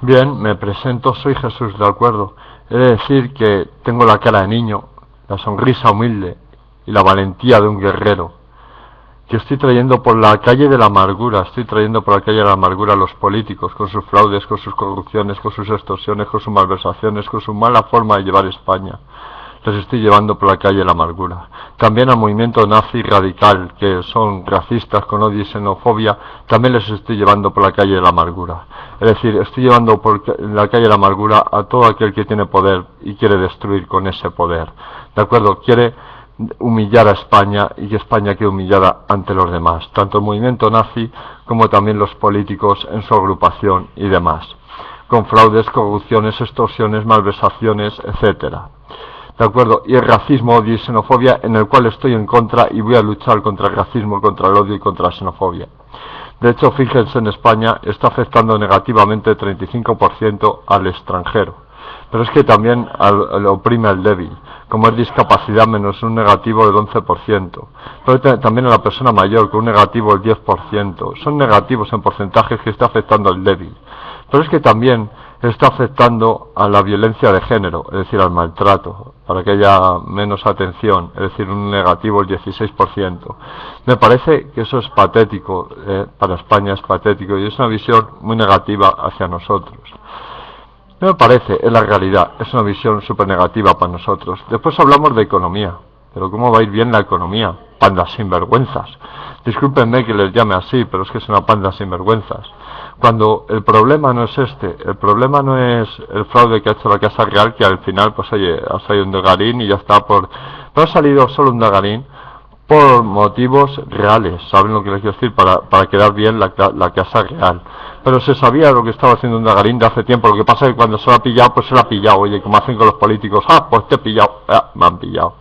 Bien, me presento, soy Jesús, de acuerdo. He de decir que tengo la cara de niño, la sonrisa humilde y la valentía de un guerrero. Que estoy trayendo por la calle de la amargura, estoy trayendo por la calle de la amargura a los políticos, con sus fraudes, con sus corrupciones, con sus extorsiones, con sus malversaciones, con su mala forma de llevar España. Les estoy llevando por la calle de la amargura. También al movimiento nazi radical, que son racistas con odio y xenofobia, también les estoy llevando por la calle de la amargura. Es decir, estoy llevando por la calle de la amargura a todo aquel que tiene poder y quiere destruir con ese poder. ¿De acuerdo? Quiere humillar a España y que España quede humillada ante los demás, tanto el movimiento nazi como también los políticos en su agrupación y demás, con fraudes, corrupciones, extorsiones, malversaciones, etcétera. ¿De acuerdo? Y el racismo, odio y xenofobia, en el cual estoy en contra y voy a luchar contra el racismo, contra el odio y contra la xenofobia. De hecho, fíjense, en España está afectando negativamente el 35% al extranjero. Pero es que también le oprime al débil, como es discapacidad menos un negativo del 11%. Pero también a la persona mayor con un negativo del 10%. Son negativos en porcentajes que está afectando al débil. Pero es que también está afectando a la violencia de género, es decir, al maltrato, para que haya menos atención, es decir, un negativo el 16%. Me parece que eso es patético, para España es patético y es una visión muy negativa hacia nosotros. No me parece, es la realidad, es una visión súper negativa para nosotros. Después hablamos de economía, pero ¿cómo va a ir bien la economía? Pandas sinvergüenzas. Discúlpenme que les llame así, pero es que es una panda sinvergüenzas. Cuando el problema no es este, el problema no es el fraude que ha hecho la Casa Real, que al final, pues oye, ha salido un Dagarín y ya está por... Pero ha salido solo un Dagarín por motivos reales, ¿saben lo que les quiero decir? Para quedar bien la Casa Real. Pero se sabía lo que estaba haciendo un Dagarín de hace tiempo. Lo que pasa es que cuando se lo ha pillado, pues se lo ha pillado. Oye, como hacen con los políticos, pues te he pillado, me han pillado.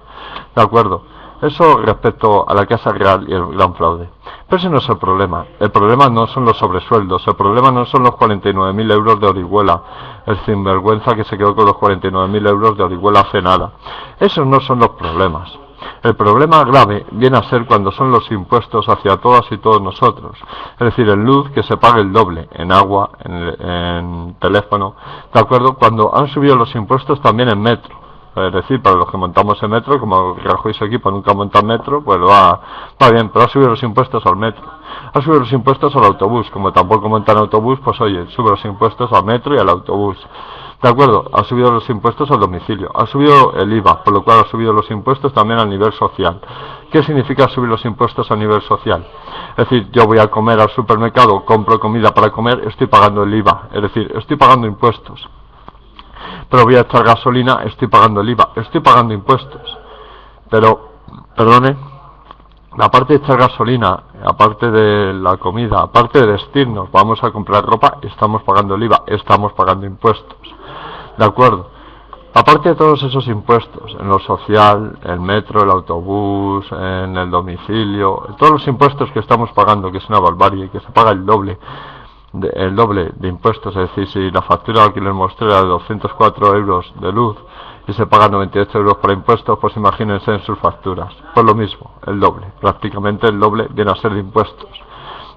¿De acuerdo? Eso respecto a la Casa Real y el gran fraude. Pero ese no es el problema. El problema no son los sobresueldos. El problema no son los 49.000 euros de Orihuela. El sinvergüenza que se quedó con los 49.000 euros de Orihuela hace nada. Esos no son los problemas. El problema grave viene a ser cuando son los impuestos hacia todas y todos nosotros. Es decir, en luz que se pague el doble, en agua, en teléfono. ¿De acuerdo? Cuando han subido los impuestos también en metro. Es decir, para los que montamos en metro, como Rajoy y su equipo nunca montan metro, pues va bien, pero ha subido los impuestos al metro. Ha subido los impuestos al autobús, como tampoco montan autobús, pues oye, sube los impuestos al metro y al autobús. De acuerdo, ha subido los impuestos al domicilio, ha subido el IVA, por lo cual ha subido los impuestos también al nivel social. ¿Qué significa subir los impuestos a nivel social? Es decir, yo voy a comer al supermercado, compro comida para comer, estoy pagando el IVA, es decir, estoy pagando impuestos. Pero voy a echar gasolina, estoy pagando el IVA, estoy pagando impuestos. Pero, perdone, aparte de echar gasolina, aparte de la comida, aparte de vestirnos, vamos a comprar ropa, estamos pagando el IVA, estamos pagando impuestos. ¿De acuerdo? Aparte de todos esos impuestos, en lo social, el metro, el autobús, en el domicilio, todos los impuestos que estamos pagando, que es una barbarie, que se paga el doble de impuestos, es decir, si la factura de alquiler mostré era de 204 euros de luz y se pagan 98 euros por impuestos, pues imagínense en sus facturas. Pues lo mismo, el doble, prácticamente el doble viene a ser de impuestos.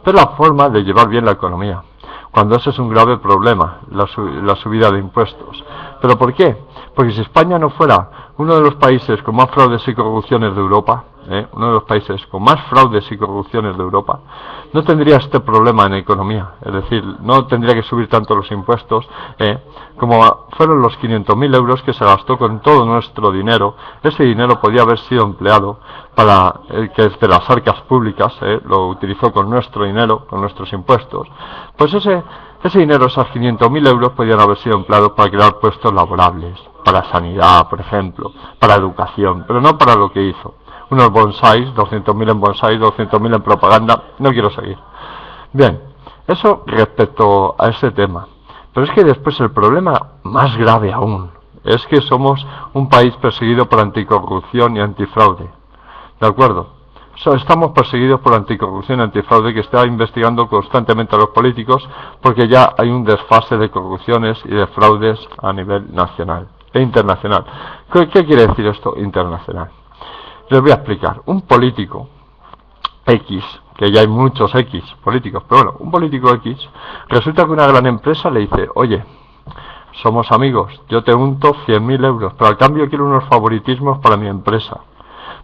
Pero la forma de llevar bien la economía, cuando ese es un grave problema, la subida de impuestos. ¿Pero por qué? Porque si España no fuera uno de los países con más fraudes y corrupciones de Europa, uno de los países con más fraudes y corrupciones de Europa, no tendría este problema en economía, es decir, no tendría que subir tanto los impuestos, como fueron los 500.000 euros que se gastó con todo nuestro dinero. Ese dinero podía haber sido empleado para que es de las arcas públicas, lo utilizó con nuestro dinero, con nuestros impuestos. Pues ese dinero, esos 500.000 euros, podían haber sido empleados para crear puestos laborables, para sanidad, por ejemplo, para educación, pero no para lo que hizo. Unos bonsáis, 200.000 en bonsáis, 200.000 en propaganda, no quiero seguir. Bien, eso respecto a ese tema. Pero es que después el problema más grave aún es que somos un país perseguido por anticorrupción y antifraude. ¿De acuerdo? Estamos perseguidos por anticorrupción y antifraude, que está investigando constantemente a los políticos, porque ya hay un desfase de corrupciones y de fraudes a nivel nacional e internacional. ¿Qué quiere decir esto internacional? Les voy a explicar. Un político X, que ya hay muchos X políticos, pero bueno, un político X, resulta que una gran empresa le dice, oye, somos amigos, yo te unto 100.000 euros, pero al cambio quiero unos favoritismos para mi empresa.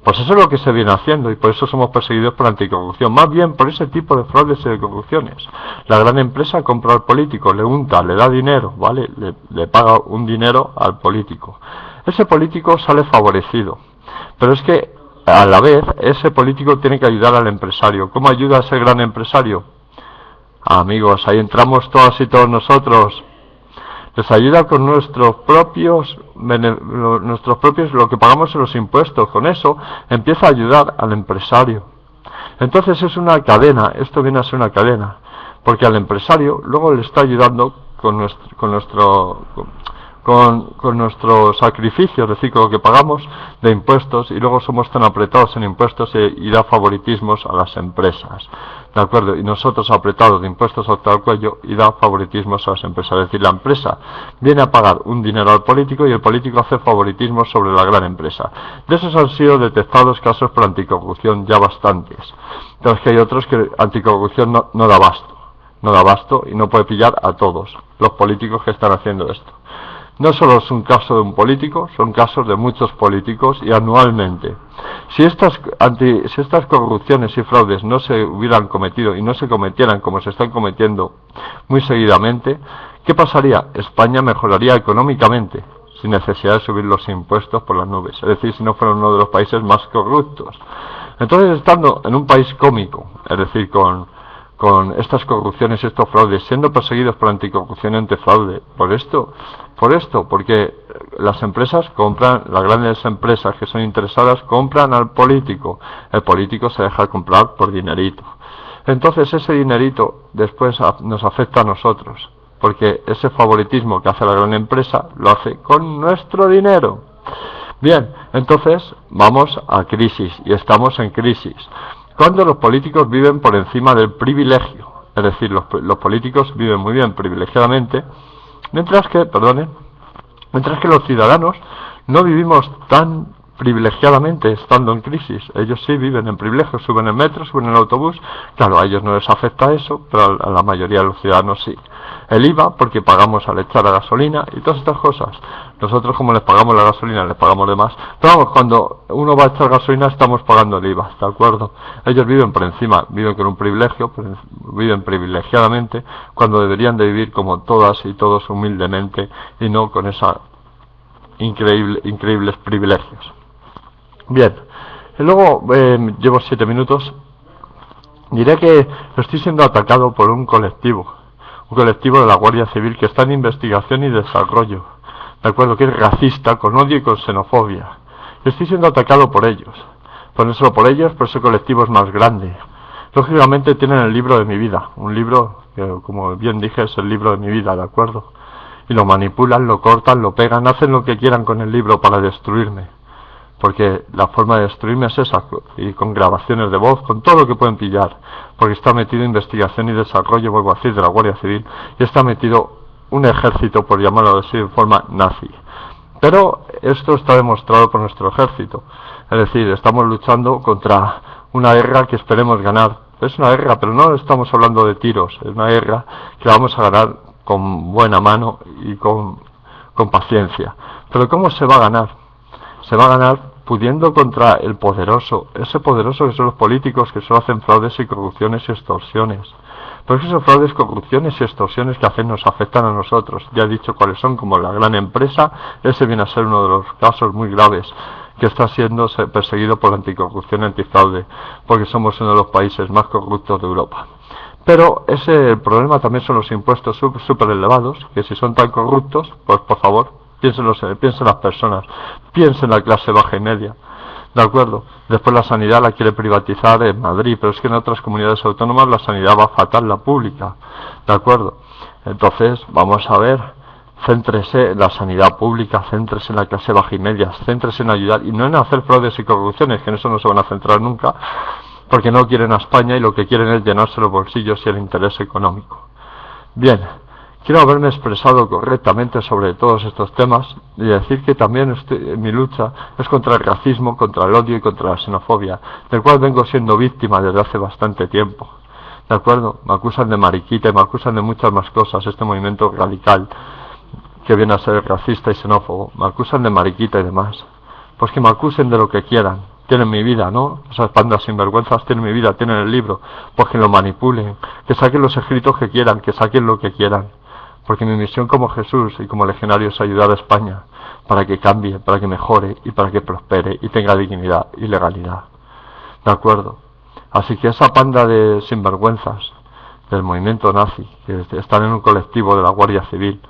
Pues eso es lo que se viene haciendo y por eso somos perseguidos por anticorrupción, más bien por ese tipo de fraudes y de corrupciones. La gran empresa compra al político, le unta, le da dinero, ¿vale? Le paga un dinero al político. Ese político sale favorecido, pero es que a la vez ese político tiene que ayudar al empresario. ¿Cómo ayuda a ese gran empresario? Amigos, ahí entramos todas y todos nosotros. Les ayuda con nuestros propios, lo que pagamos en los impuestos. Con eso empieza a ayudar al empresario. Entonces es una cadena, esto viene a ser una cadena, porque al empresario luego le está ayudando con nuestro sacrificio, es decir, con lo que pagamos de impuestos, y luego somos tan apretados en impuestos y da favoritismos a las empresas, ¿de acuerdo? Y nosotros apretados de impuestos hasta el cuello y da favoritismos a las empresas, es decir, la empresa viene a pagar un dinero al político y el político hace favoritismos sobre la gran empresa. De esos han sido detectados casos por anticorrupción ya bastantes, pero es que hay otros que anticorrupción no da abasto y no puede pillar a todos los políticos que están haciendo esto. No solo es un caso de un político, son casos de muchos políticos y anualmente. Si estas corrupciones y fraudes no se hubieran cometido y no se cometieran como se están cometiendo muy seguidamente, ¿qué pasaría? España mejoraría económicamente, sin necesidad de subir los impuestos por las nubes, es decir, si no fuera uno de los países más corruptos. Entonces, estando en un país cómico, es decir, con estas corrupciones y estos fraudes, siendo perseguidos por anticorrupción y antifraude, porque las empresas compran, las grandes empresas que son interesadas compran al político, el político se deja comprar por dinerito. Entonces ese dinerito después nos afecta a nosotros, porque ese favoritismo que hace la gran empresa lo hace con nuestro dinero. Bien, entonces vamos a crisis y estamos en crisis. Cuando los políticos viven por encima del privilegio, es decir, los políticos viven muy bien privilegiadamente, mientras que los ciudadanos no vivimos tan privilegiadamente estando en crisis. Ellos sí viven en privilegio, suben en metro, suben en el autobús, claro, a ellos no les afecta eso, pero a la mayoría de los ciudadanos sí. El IVA, porque pagamos al echar la gasolina y todas estas cosas. Nosotros, como les pagamos la gasolina, les pagamos de más. Pero vamos, cuando uno va a echar gasolina estamos pagando el IVA, ¿de acuerdo? Ellos viven por encima, viven con un privilegio, viven privilegiadamente, cuando deberían de vivir como todas y todos humildemente y no con esos increíbles privilegios. Bien, y luego llevo 7 minutos. Diré que estoy siendo atacado por un colectivo de la Guardia Civil que está en investigación y desarrollo, de acuerdo, que es racista, con odio y con xenofobia. Estoy siendo atacado por ellos, pero no solo por ellos, pero ese colectivo es más grande. Lógicamente tienen el libro de mi vida, un libro que, como bien dije, es el libro de mi vida, de acuerdo, y lo manipulan, lo cortan, lo pegan, hacen lo que quieran con el libro para destruirme, porque la forma de destruirme es esa, y con grabaciones de voz, con todo lo que pueden pillar, porque está metido investigación y desarrollo, vuelvo a decir, de la Guardia Civil, y está metido un ejército, por llamarlo así, de forma nazi. Pero esto está demostrado por nuestro ejército, es decir, estamos luchando contra una guerra que esperemos ganar. Es una guerra, pero no estamos hablando de tiros, es una guerra que vamos a ganar con buena mano y con paciencia. Pero ¿cómo se va a ganar? Se va a ganar pudiendo contra el poderoso, ese poderoso que son los políticos que solo hacen fraudes y corrupciones y extorsiones. Pero es que esos fraudes, corrupciones y extorsiones que hacen nos afectan a nosotros. Ya he dicho cuáles son, como la gran empresa, ese viene a ser uno de los casos muy graves que está siendo perseguido por la anticorrupción y antifraude, porque somos uno de los países más corruptos de Europa. Pero el problema también son los impuestos súper elevados, que si son tan corruptos, pues por favor, piensen las personas, piensen la clase baja y media, ¿de acuerdo? Después la sanidad la quiere privatizar en Madrid, pero es que en otras comunidades autónomas la sanidad va fatal, la pública, ¿de acuerdo? Entonces, vamos a ver, céntrese en la sanidad pública, céntrese en la clase baja y media, céntrese en ayudar, y no en hacer fraudes y corrupciones, que en eso no se van a centrar nunca, porque no quieren a España y lo que quieren es llenarse los bolsillos y el interés económico. Bien, Quiero haberme expresado correctamente sobre todos estos temas y decir que también mi lucha es contra el racismo, contra el odio y contra la xenofobia, del cual vengo siendo víctima desde hace bastante tiempo. ¿De acuerdo? Me acusan de mariquita y me acusan de muchas más cosas, este movimiento radical que viene a ser racista y xenófobo. Me acusan de mariquita y demás. Pues que me acusen de lo que quieran. Tienen mi vida, ¿no? Esas bandas sinvergüenzas tienen mi vida, tienen el libro. Pues que lo manipulen, que saquen los escritos que quieran, que saquen lo que quieran. Porque mi misión como Jesús y como legionario es ayudar a España para que cambie, para que mejore y para que prospere y tenga dignidad y legalidad. ¿De acuerdo? Así que esa panda de sinvergüenzas del movimiento nazi, que están en un colectivo de la Guardia Civil,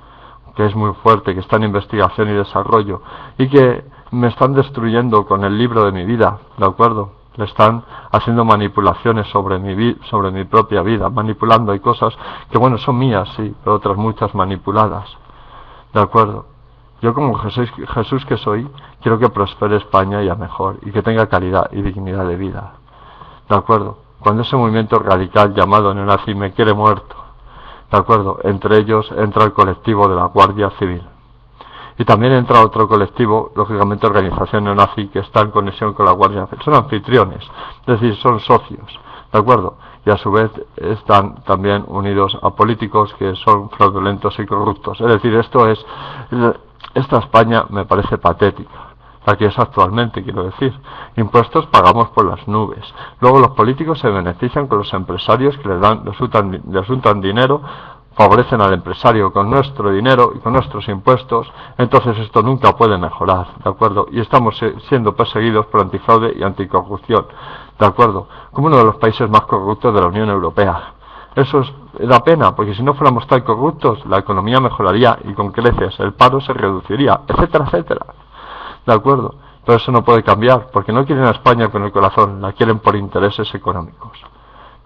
que es muy fuerte, que está en investigación y desarrollo, y que me están destruyendo con el libro de mi vida, ¿de acuerdo? Le están haciendo manipulaciones sobre mi propia vida, manipulando. Hay cosas que, bueno, son mías, sí, pero otras muchas manipuladas, ¿de acuerdo? Yo como Jesús que soy, quiero que prospere España y a mejor, y que tenga calidad y dignidad de vida, ¿de acuerdo? Cuando ese movimiento radical llamado neonazi me quiere muerto, ¿de acuerdo? Entre ellos entra el colectivo de la Guardia Civil. Y también entra otro colectivo, lógicamente organización neonazi, que está en conexión con la Guardia Civil. Son anfitriones, es decir, son socios, ¿de acuerdo? Y a su vez están también unidos a políticos que son fraudulentos y corruptos. Es decir, esta España me parece patética. La que es actualmente, quiero decir. Impuestos pagamos por las nubes. Luego los políticos se benefician con los empresarios que les untan dinero, favorecen al empresario con nuestro dinero y con nuestros impuestos. Entonces esto nunca puede mejorar, ¿de acuerdo? Y estamos siendo perseguidos por antifraude y anticorrupción, ¿de acuerdo? Como uno de los países más corruptos de la Unión Europea. Eso da pena, porque si no fuéramos tan corruptos, la economía mejoraría y con creces, el paro se reduciría, etcétera, etcétera. ¿De acuerdo? Pero eso no puede cambiar, porque no quieren a España con el corazón, la quieren por intereses económicos.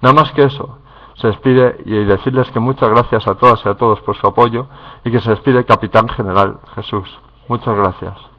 Nada más que eso. Se despide y decirles que muchas gracias a todas y a todos por su apoyo y que se despide Capitán General Jesús. Muchas gracias.